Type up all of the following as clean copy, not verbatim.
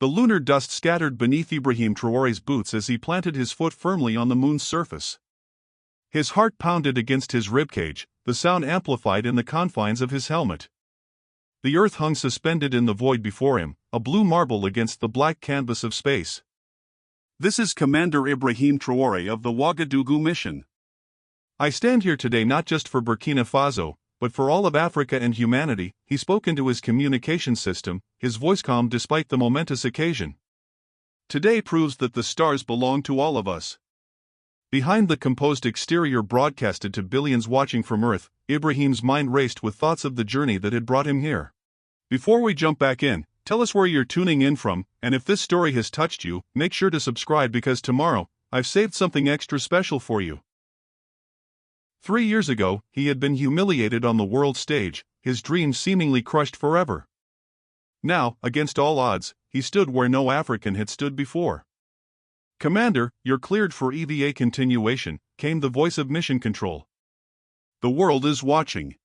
The lunar dust scattered beneath Ibrahim Traoré's boots as he planted his foot firmly on the moon's surface. His heart pounded against his ribcage, the sound amplified in the confines of his helmet. The earth hung suspended in the void before him, a blue marble against the black canvas of space. This is Commander Ibrahim Traoré of the Ouagadougou mission. I stand here today not just for Burkina Faso, but for all of Africa and humanity. He spoke into his communication system, his voice calm despite the momentous occasion. Today proves that the stars belong to all of us. Behind the composed exterior broadcasted to billions watching from Earth, Ibrahim's mind raced with thoughts of the journey that had brought him here. Before we jump back in, tell us where you're tuning in from, and if this story has touched you, make sure to subscribe because tomorrow, I've saved something extra special for you. 3 years ago, he had been humiliated on the world stage, his dreams seemingly crushed forever. Now, against all odds, he stood where no African had stood before. "Commander, you're cleared for EVA continuation," came the voice of Mission Control. "The world is watching.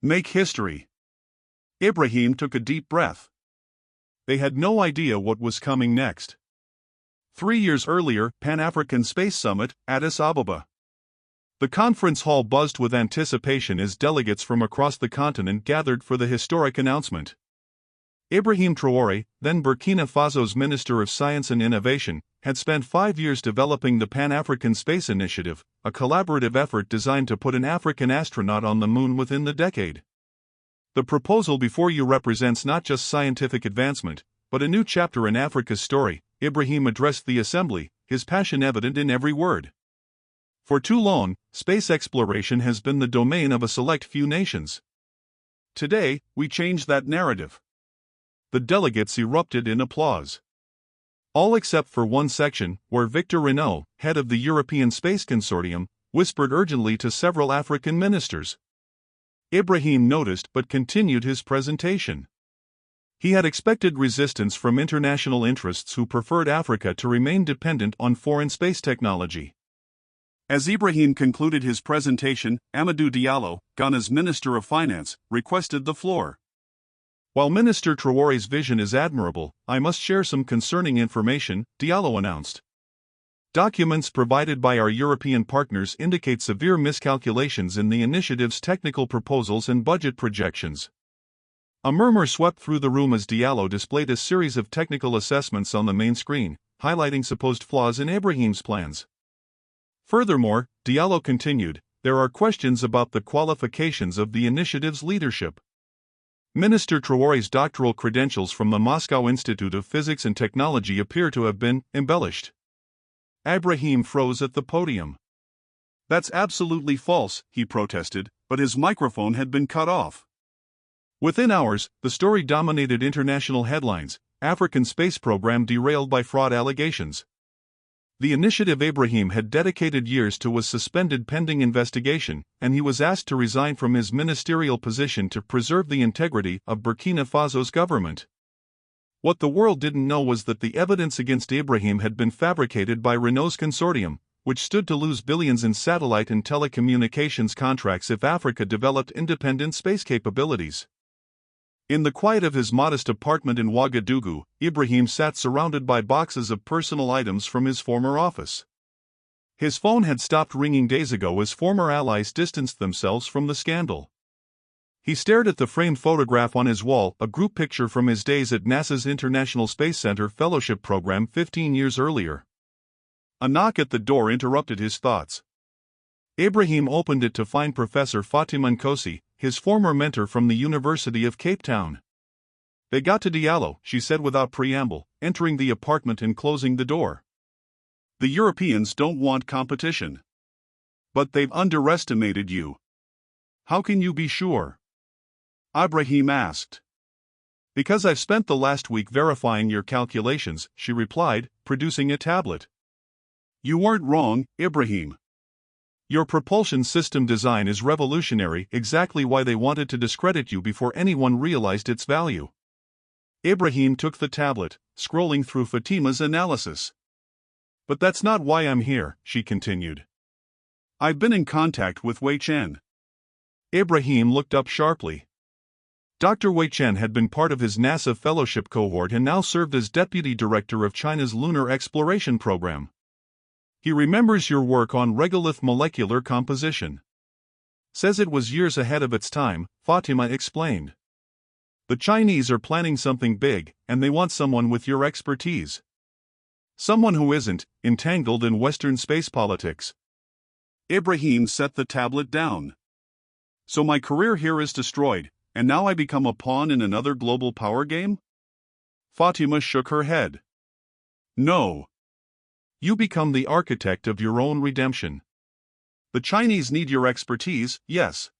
Make history." Ibrahim took a deep breath. They had no idea what was coming next. 3 years earlier, Pan-African Space Summit, Addis Ababa. The conference hall buzzed with anticipation as delegates from across the continent gathered for the historic announcement. Ibrahim Traoré, then Burkina Faso's Minister of Science and Innovation, had spent 5 years developing the Pan-African Space Initiative, a collaborative effort designed to put an African astronaut on the moon within the decade. The proposal before you represents not just scientific advancement, but a new chapter in Africa's story. Ibrahim addressed the assembly, his passion evident in every word. For too long, space exploration has been the domain of a select few nations. Today, we change that narrative. The delegates erupted in applause. All except for one section, where Victor Renaud, head of the European Space Consortium, whispered urgently to several African ministers. Ibrahim noticed but continued his presentation. He had expected resistance from international interests who preferred Africa to remain dependent on foreign space technology. As Ibrahim concluded his presentation, Amadou Diallo, Ghana's Minister of Finance, requested the floor. "While Minister Traoré's vision is admirable, I must share some concerning information," Diallo announced. "Documents provided by our European partners indicate severe miscalculations in the initiative's technical proposals and budget projections." A murmur swept through the room as Diallo displayed a series of technical assessments on the main screen, highlighting supposed flaws in Ibrahim's plans. Furthermore, Diallo continued, there are questions about the qualifications of the initiative's leadership. Minister Traoré's doctoral credentials from the Moscow Institute of Physics and Technology appear to have been embellished. Ibrahim froze at the podium. "That's absolutely false," he protested, but his microphone had been cut off. Within hours, the story dominated international headlines: African space program derailed by fraud allegations. The initiative Ibrahim had dedicated years to was suspended pending investigation, and he was asked to resign from his ministerial position to preserve the integrity of Burkina Faso's government. What the world didn't know was that the evidence against Ibrahim had been fabricated by Renault's consortium, which stood to lose billions in satellite and telecommunications contracts if Africa developed independent space capabilities. In the quiet of his modest apartment in Ouagadougou, Ibrahim sat surrounded by boxes of personal items from his former office. His phone had stopped ringing days ago as former allies distanced themselves from the scandal. He stared at the framed photograph on his wall, a group picture from his days at NASA's International Space Center Fellowship Program 15 years earlier. A knock at the door interrupted his thoughts. Ibrahim opened it to find Professor Fatima Nkosi, his former mentor from the University of Cape Town. "They got to Diallo," she said without preamble, entering the apartment and closing the door. "The Europeans don't want competition. But they've underestimated you." "How can you be sure?" Ibrahim asked. "Because I've spent the last week verifying your calculations," she replied, producing a tablet. "You weren't wrong, Ibrahim. Your propulsion system design is revolutionary, exactly why they wanted to discredit you before anyone realized its value." Ibrahim took the tablet, scrolling through Fatima's analysis. "But that's not why I'm here," she continued. "I've been in contact with Wei Chen." Ibrahim looked up sharply. Dr. Wei Chen had been part of his NASA fellowship cohort and now served as deputy director of China's lunar exploration program. He remembers your work on regolith molecular composition. Says it was years ahead of its time, Fatima explained. The Chinese are planning something big, and they want someone with your expertise. Someone who isn't entangled in Western space politics. Ibrahim set the tablet down. So my career here is destroyed, and now I become a pawn in another global power game? Fatima shook her head. No. You become the architect of your own redemption. The Chinese need your expertise, yes.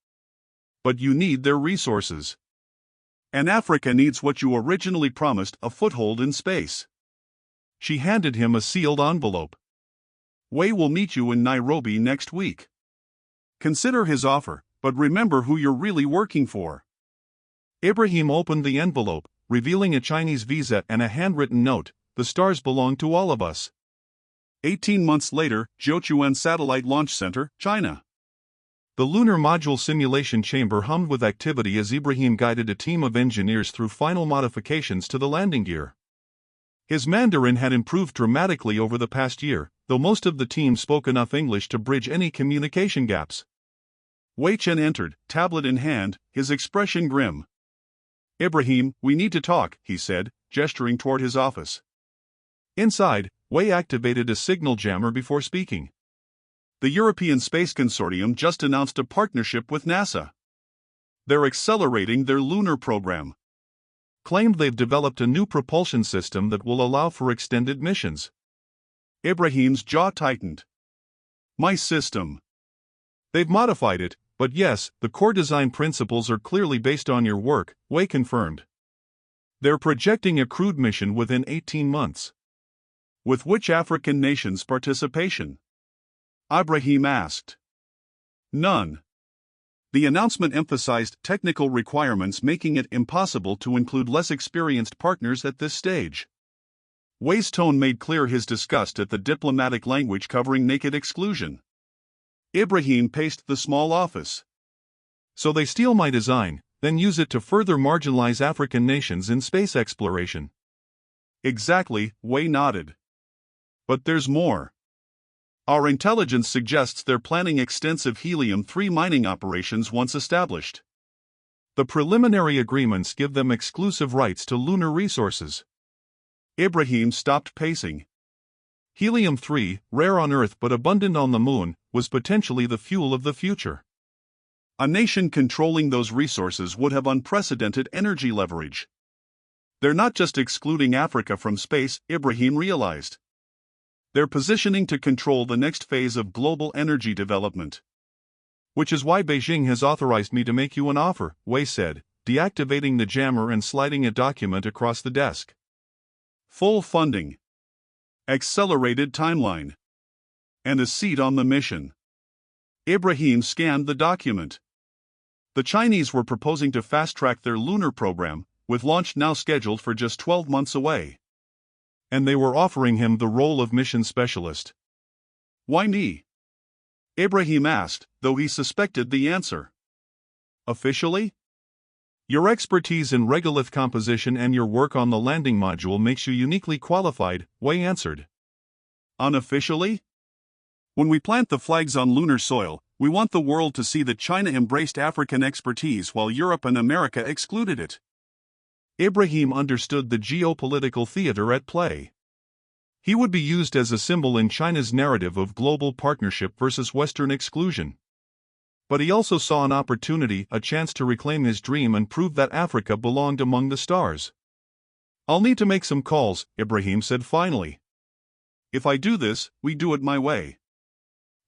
But you need their resources. And Africa needs what you originally promised, a foothold in space. She handed him a sealed envelope. Wei will meet you in Nairobi next week. Consider his offer, but remember who you're really working for. Ibrahim opened the envelope, revealing a Chinese visa and a handwritten note. The stars belong to all of us. 18 months later, Jiuquan Satellite Launch Center, China. The lunar module simulation chamber hummed with activity as Ibrahim guided a team of engineers through final modifications to the landing gear. His Mandarin had improved dramatically over the past year, though most of the team spoke enough English to bridge any communication gaps. Wei Chen entered, tablet in hand, his expression grim. Ibrahim, we need to talk, he said, gesturing toward his office. Inside, Wei activated a signal jammer before speaking. The European Space Consortium just announced a partnership with NASA. They're accelerating their lunar program. Claimed they've developed a new propulsion system that will allow for extended missions. Ibrahim's jaw tightened. My system. They've modified it, but yes, the core design principles are clearly based on your work, Wei confirmed. They're projecting a crewed mission within 18 months. With which African nations' participation? Ibrahim asked. None. The announcement emphasized technical requirements, making it impossible to include less experienced partners at this stage. Wei's tone made clear his disgust at the diplomatic language covering naked exclusion. Ibrahim paced the small office. So they steal my design, then use it to further marginalize African nations in space exploration. Exactly, Wei nodded. But there's more. Our intelligence suggests they're planning extensive helium-3 mining operations once established. The preliminary agreements give them exclusive rights to lunar resources. Ibrahim stopped pacing. Helium-3, rare on Earth but abundant on the Moon, was potentially the fuel of the future. A nation controlling those resources would have unprecedented energy leverage. They're not just excluding Africa from space, Ibrahim realized. They're positioning to control the next phase of global energy development. Which is why Beijing has authorized me to make you an offer, Wei said, deactivating the jammer and sliding a document across the desk. Full funding. Accelerated timeline. And a seat on the mission. Ibrahim scanned the document. The Chinese were proposing to fast-track their lunar program, with launch now scheduled for just 12 months away. And they were offering him the role of mission specialist. Why me? Ibrahim asked, though he suspected the answer. Officially? Your expertise in regolith composition and your work on the landing module makes you uniquely qualified, Wei answered. Unofficially? When we plant the flags on lunar soil, we want the world to see that China embraced African expertise while Europe and America excluded it. Ibrahim understood the geopolitical theater at play. He would be used as a symbol in China's narrative of global partnership versus Western exclusion. But he also saw an opportunity, a chance to reclaim his dream and prove that Africa belonged among the stars. I'll need to make some calls, Ibrahim said finally. If I do this, we do it my way.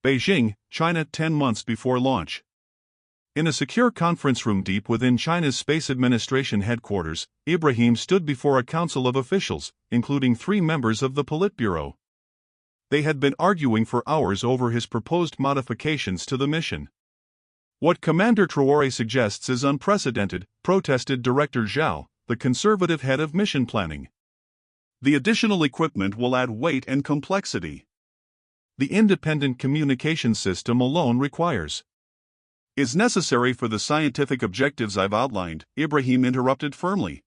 Beijing, China 10 months before launch. In a secure conference room deep within China's Space Administration headquarters, Ibrahim stood before a council of officials, including 3 members of the Politburo. They had been arguing for hours over his proposed modifications to the mission. What Commander Traore suggests is unprecedented, protested Director Zhao, the conservative head of mission planning. The additional equipment will add weight and complexity. The independent communication system alone requires. is necessary for the scientific objectives I've outlined, Ibrahim interrupted firmly.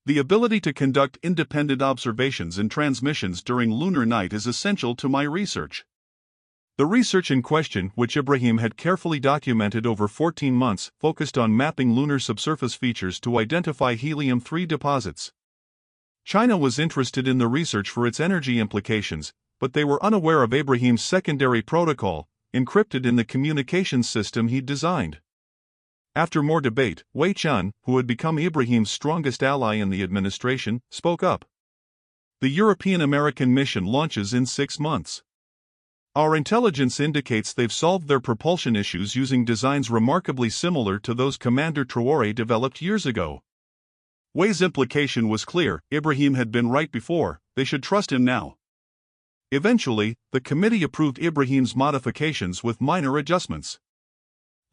The ability to conduct independent observations and transmissions during lunar night is essential to my research. The research in question, which Ibrahim had carefully documented over 14 months, focused on mapping lunar subsurface features to identify helium-3 deposits. China was interested in the research for its energy implications, but they were unaware of Ibrahim's secondary protocol, encrypted in the communications system he'd designed. After more debate, Wei Chun, who had become Ibrahim's strongest ally in the administration, spoke up. The European-American mission launches in 6 months. Our intelligence indicates they've solved their propulsion issues using designs remarkably similar to those Commander Traore developed years ago. Wei's implication was clear: Ibrahim had been right before, they should trust him now. Eventually, the committee approved Ibrahim's modifications with minor adjustments.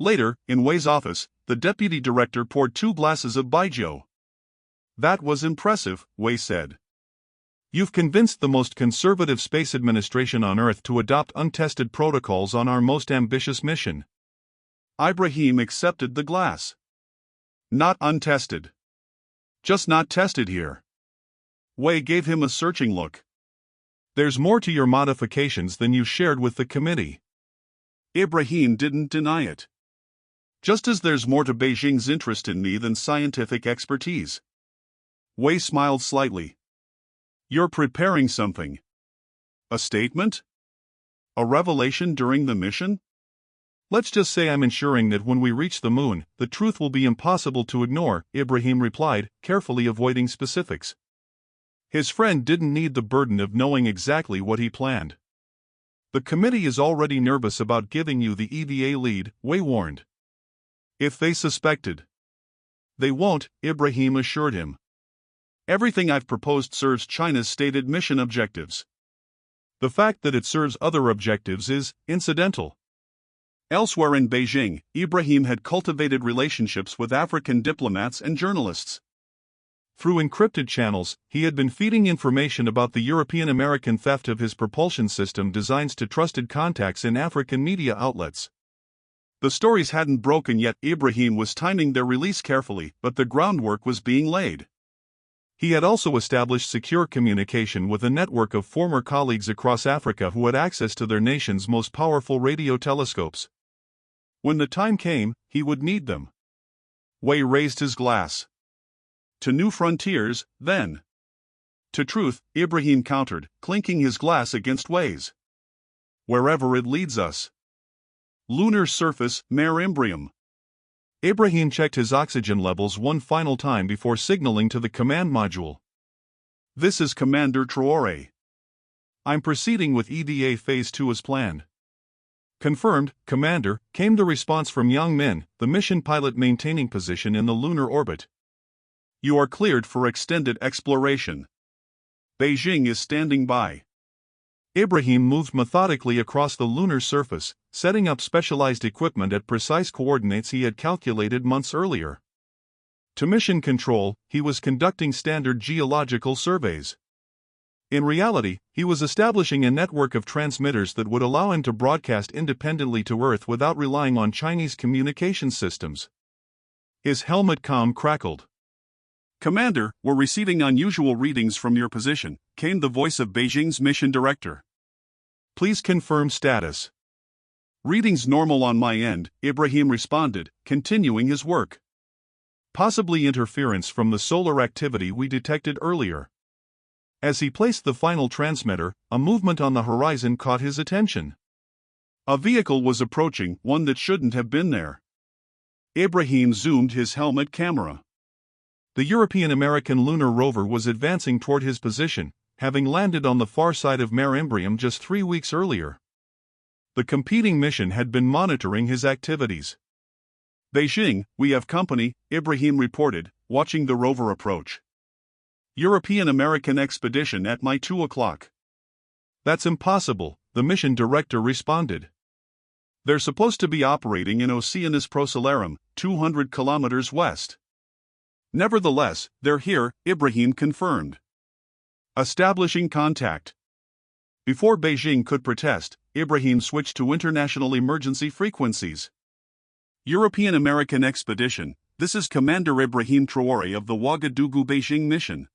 Later, in Wei's office, the deputy director poured 2 glasses of baijiu. "That was impressive," Wei said. "You've convinced the most conservative space administration on Earth to adopt untested protocols on our most ambitious mission." Ibrahim accepted the glass. "Not untested. Just not tested here." Wei gave him a searching look. "There's more to your modifications than you shared with the committee." Ibrahim didn't deny it. "Just as there's more to Beijing's interest in me than scientific expertise." Wei smiled slightly. "You're preparing something. A statement? A revelation during the mission?" "Let's just say I'm ensuring that when we reach the moon, the truth will be impossible to ignore," Ibrahim replied, carefully avoiding specifics. His friend didn't need the burden of knowing exactly what he planned. "The committee is already nervous about giving you the EVA lead," Wei warned. "If they suspected." "They won't," Ibrahim assured him. "Everything I've proposed serves China's stated mission objectives. The fact that it serves other objectives is incidental." Elsewhere in Beijing, Ibrahim had cultivated relationships with African diplomats and journalists. Through encrypted channels, he had been feeding information about the European-American theft of his propulsion system designs to trusted contacts in African media outlets. The stories hadn't broken yet. Ibrahim was timing their release carefully, but the groundwork was being laid. He had also established secure communication with a network of former colleagues across Africa who had access to their nation's most powerful radio telescopes. When the time came, he would need them. Wei raised his glass. "To new frontiers, then." "To truth," Ibrahim countered, clinking his glass against Wei's. "Wherever it leads us." "Lunar surface, Mare Imbrium." Ibrahim checked his oxygen levels one final time before signaling to the command module. "This is Commander Traore. I'm proceeding with EVA Phase 2 as planned." "Confirmed, Commander," came the response from Yang Min, the mission pilot maintaining position in the lunar orbit. "You are cleared for extended exploration. Beijing is standing by." Ibrahim moved methodically across the lunar surface, setting up specialized equipment at precise coordinates he had calculated months earlier. To mission control, he was conducting standard geological surveys. In reality, he was establishing a network of transmitters that would allow him to broadcast independently to Earth without relying on Chinese communication systems. His helmet comm crackled. "Commander, we're receiving unusual readings from your position," came the voice of Beijing's mission director. "Please confirm status." "Readings normal on my end," Ibrahim responded, continuing his work. "Possibly interference from the solar activity we detected earlier." As he placed the final transmitter, a movement on the horizon caught his attention. A vehicle was approaching, one that shouldn't have been there. Ibrahim zoomed his helmet camera. The European-American lunar rover was advancing toward his position, having landed on the far side of Mare Imbrium just 3 weeks earlier. The competing mission had been monitoring his activities. "Beijing, we have company," Ibrahim reported, watching the rover approach. "European-American expedition at my 2 o'clock. "That's impossible," the mission director responded. "They're supposed to be operating in Oceanus Procellarum, 200 kilometers west." "Nevertheless, they're here," Ibrahim confirmed. Establishing contact. Before Beijing could protest, Ibrahim switched to international emergency frequencies. European American Expedition, this is Commander Ibrahim Traore of the Ouagadougou-Beijing mission.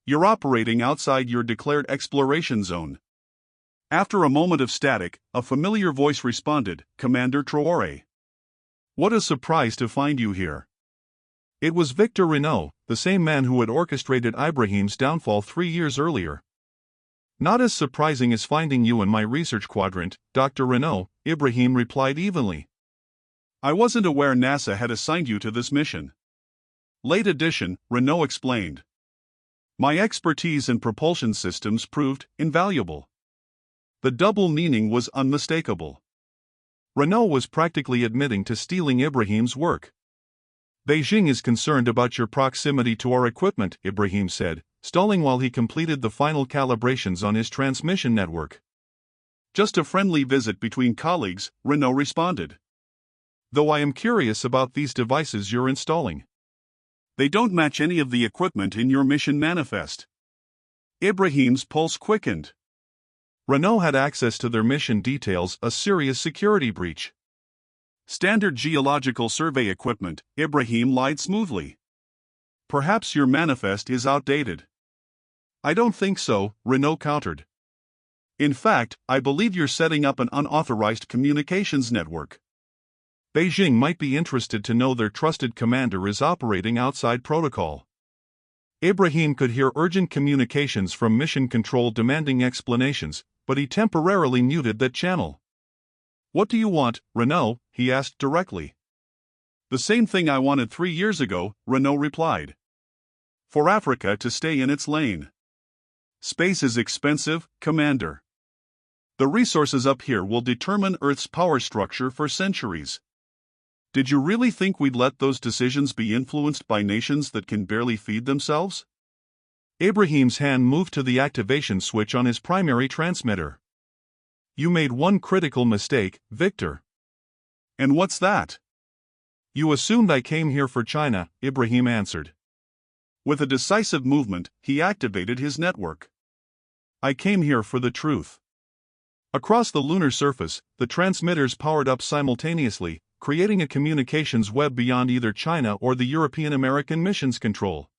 You're operating outside your declared exploration zone. After a moment of static, a familiar voice responded, Commander Traore. What a surprise to find you here. It was Victor Renault, the same man who had orchestrated Ibrahim's downfall 3 years earlier. Not as surprising as finding you in my research quadrant, Dr. Renault, Ibrahim replied evenly. I wasn't aware NASA had assigned you to this mission. Late edition, Renault explained. My expertise in propulsion systems proved invaluable. The double meaning was unmistakable. Renault was practically admitting to stealing Ibrahim's work. Beijing is concerned about your proximity to our equipment, Ibrahim said, stalling while he completed the final calibrations on his transmission network. Just a friendly visit between colleagues, Renault responded. Though I am curious about these devices you're installing. They don't match any of the equipment in your mission manifest. Ibrahim's pulse quickened. Renault had access to their mission details, a serious security breach. Standard geological survey equipment, Ibrahim lied smoothly. Perhaps your manifest is outdated. I don't think so, Renault countered. In fact, I believe you're setting up an unauthorized communications network. Beijing might be interested to know their trusted commander is operating outside protocol. Ibrahim could hear urgent communications from mission control demanding explanations, but he temporarily muted that channel. What do you want, Renault? He asked directly. The same thing I wanted 3 years ago, Renault replied. For Africa to stay in its lane. Space is expensive, Commander. The resources up here will determine Earth's power structure for centuries. Did you really think we'd let those decisions be influenced by nations that can barely feed themselves? Ibrahim's hand moved to the activation switch on his primary transmitter. You made one critical mistake, Victor. And what's that? You assumed I came here for China, Ibrahim answered. With a decisive movement, he activated his network. I came here for the truth. Across the lunar surface, the transmitters powered up simultaneously, creating a communications web beyond either China or the European American missions control.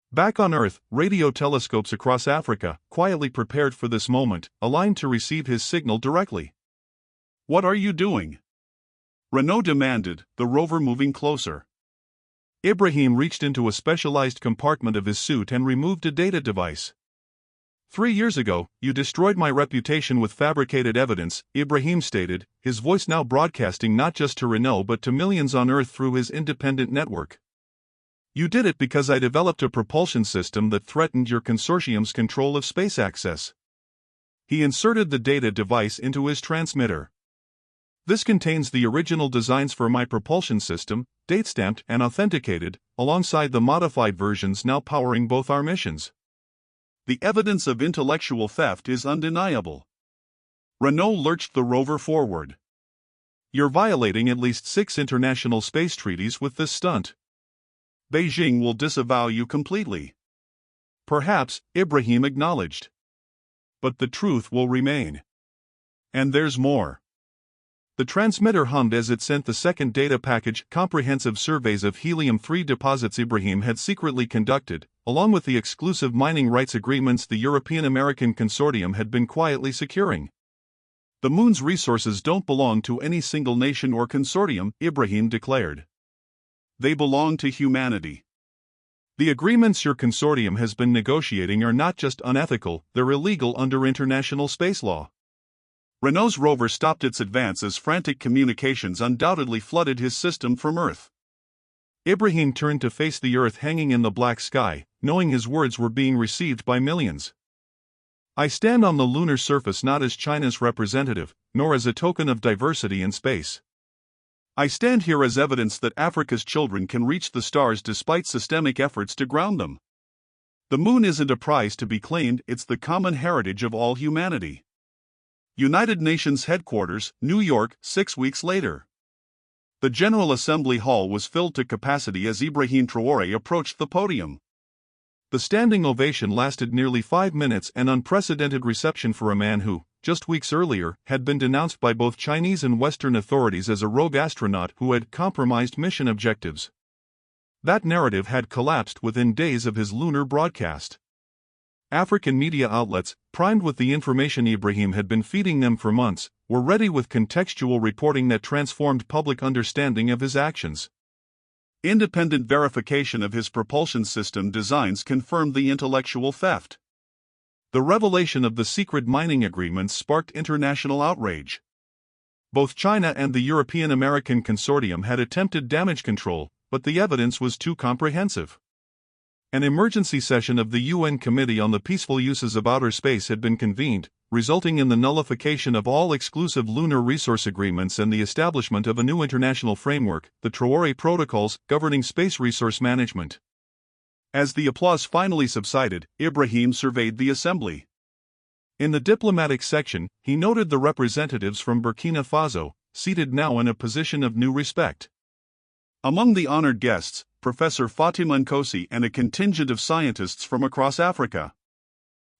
Back on Earth, radio telescopes across Africa, quietly prepared for this moment, aligned to receive his signal directly. What are you doing? Renault demanded, the rover moving closer. Ibrahim reached into a specialized compartment of his suit and removed a data device. 3 years ago, you destroyed my reputation with fabricated evidence, Ibrahim stated, his voice now broadcasting not just to Renault but to millions on Earth through his independent network. You did it because I developed a propulsion system that threatened your consortium's control of space access. He inserted the data device into his transmitter. This contains the original designs for my propulsion system, date-stamped and authenticated, alongside the modified versions now powering both our missions. The evidence of intellectual theft is undeniable. Renault lurched the rover forward. You're violating at least 6 international space treaties with this stunt. Beijing will disavow you completely. Perhaps, Ibrahim acknowledged. But the truth will remain. And there's more. The transmitter hummed as it sent the second data package, comprehensive surveys of helium-3 deposits Ibrahim had secretly conducted, along with the exclusive mining rights agreements the European American Consortium had been quietly securing. The moon's resources don't belong to any single nation or consortium, Ibrahim declared. They belong to humanity. The agreements your consortium has been negotiating are not just unethical, they're illegal under international space law. Renault's rover stopped its advance as frantic communications undoubtedly flooded his system from Earth. Ibrahim turned to face the Earth hanging in the black sky, knowing his words were being received by millions. I stand on the lunar surface not as China's representative, nor as a token of diversity in space. I stand here as evidence that Africa's children can reach the stars despite systemic efforts to ground them. The moon isn't a prize to be claimed, it's the common heritage of all humanity. United Nations Headquarters, New York, 6 weeks later. The General Assembly Hall was filled to capacity as Ibrahim Traore approached the podium. The standing ovation lasted nearly 5 minutes, an unprecedented reception for a man who, just weeks earlier, had been denounced by both Chinese and Western authorities as a rogue astronaut who had compromised mission objectives. That narrative had collapsed within days of his lunar broadcast. African media outlets, primed with the information Ibrahim had been feeding them for months, were ready with contextual reporting that transformed public understanding of his actions. Independent verification of his propulsion system designs confirmed the intellectual theft. The revelation of the secret mining agreements sparked international outrage. Both China and the European American Consortium had attempted damage control, but the evidence was too comprehensive. An emergency session of the UN Committee on the Peaceful Uses of Outer Space had been convened, resulting in the nullification of all exclusive lunar resource agreements and the establishment of a new international framework, the Traore Protocols, governing space resource management. As the applause finally subsided, Ibrahim surveyed the assembly. In the diplomatic section, he noted the representatives from Burkina Faso, seated now in a position of new respect. Among the honored guests, Professor Fatima Nkosi and a contingent of scientists from across Africa.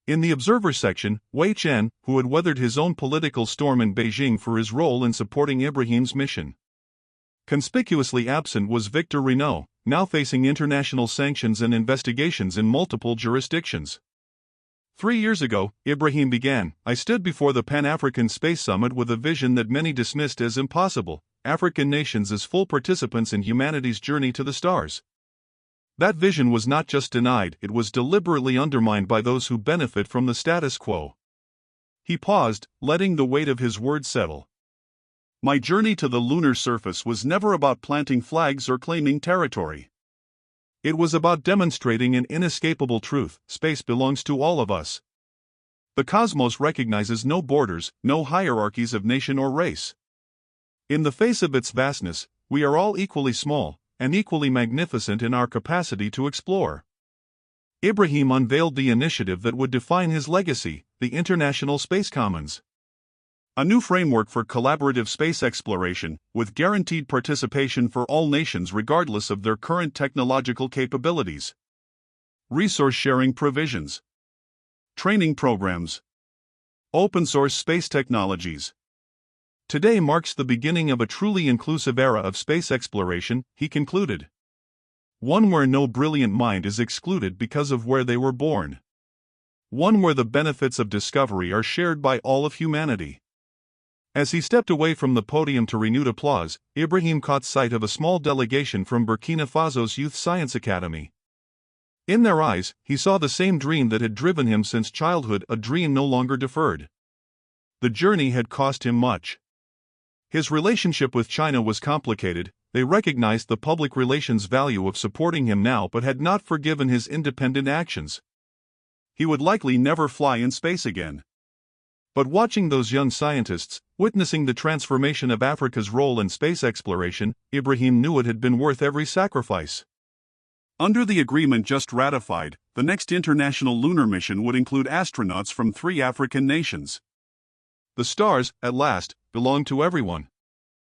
In the observer section, Wei Chen, who had weathered his own political storm in Beijing for his role in supporting Ibrahim's mission. Conspicuously absent was Victor Renault, now facing international sanctions and investigations in multiple jurisdictions. 3 years ago, Ibrahim began, I stood before the Pan-African Space Summit with a vision that many dismissed as impossible, African nations as full participants in humanity's journey to the stars. That vision was not just denied, it was deliberately undermined by those who benefit from the status quo. He paused, letting the weight of his words settle. My journey to the lunar surface was never about planting flags or claiming territory. It was about demonstrating an inescapable truth: space belongs to all of us. The cosmos recognizes no borders, no hierarchies of nation or race. In the face of its vastness, we are all equally small, and equally magnificent in our capacity to explore. Ibrahim unveiled the initiative that would define his legacy, the International Space Commons. A new framework for collaborative space exploration, with guaranteed participation for all nations regardless of their current technological capabilities. Resource sharing provisions. Training programs. Open source space technologies. Today marks the beginning of a truly inclusive era of space exploration, he concluded. One where no brilliant mind is excluded because of where they were born. One where the benefits of discovery are shared by all of humanity. As he stepped away from the podium to renewed applause, Ibrahim caught sight of a small delegation from Burkina Faso's Youth Science Academy. In their eyes, he saw the same dream that had driven him since childhood, a dream no longer deferred. The journey had cost him much. His relationship with China was complicated. They recognized the public relations value of supporting him now but had not forgiven his independent actions. He would likely never fly in space again. But watching those young scientists, witnessing the transformation of Africa's role in space exploration, Ibrahim knew it had been worth every sacrifice. Under the agreement just ratified, the next international lunar mission would include astronauts from 3 African nations. The stars, at last, belong to everyone.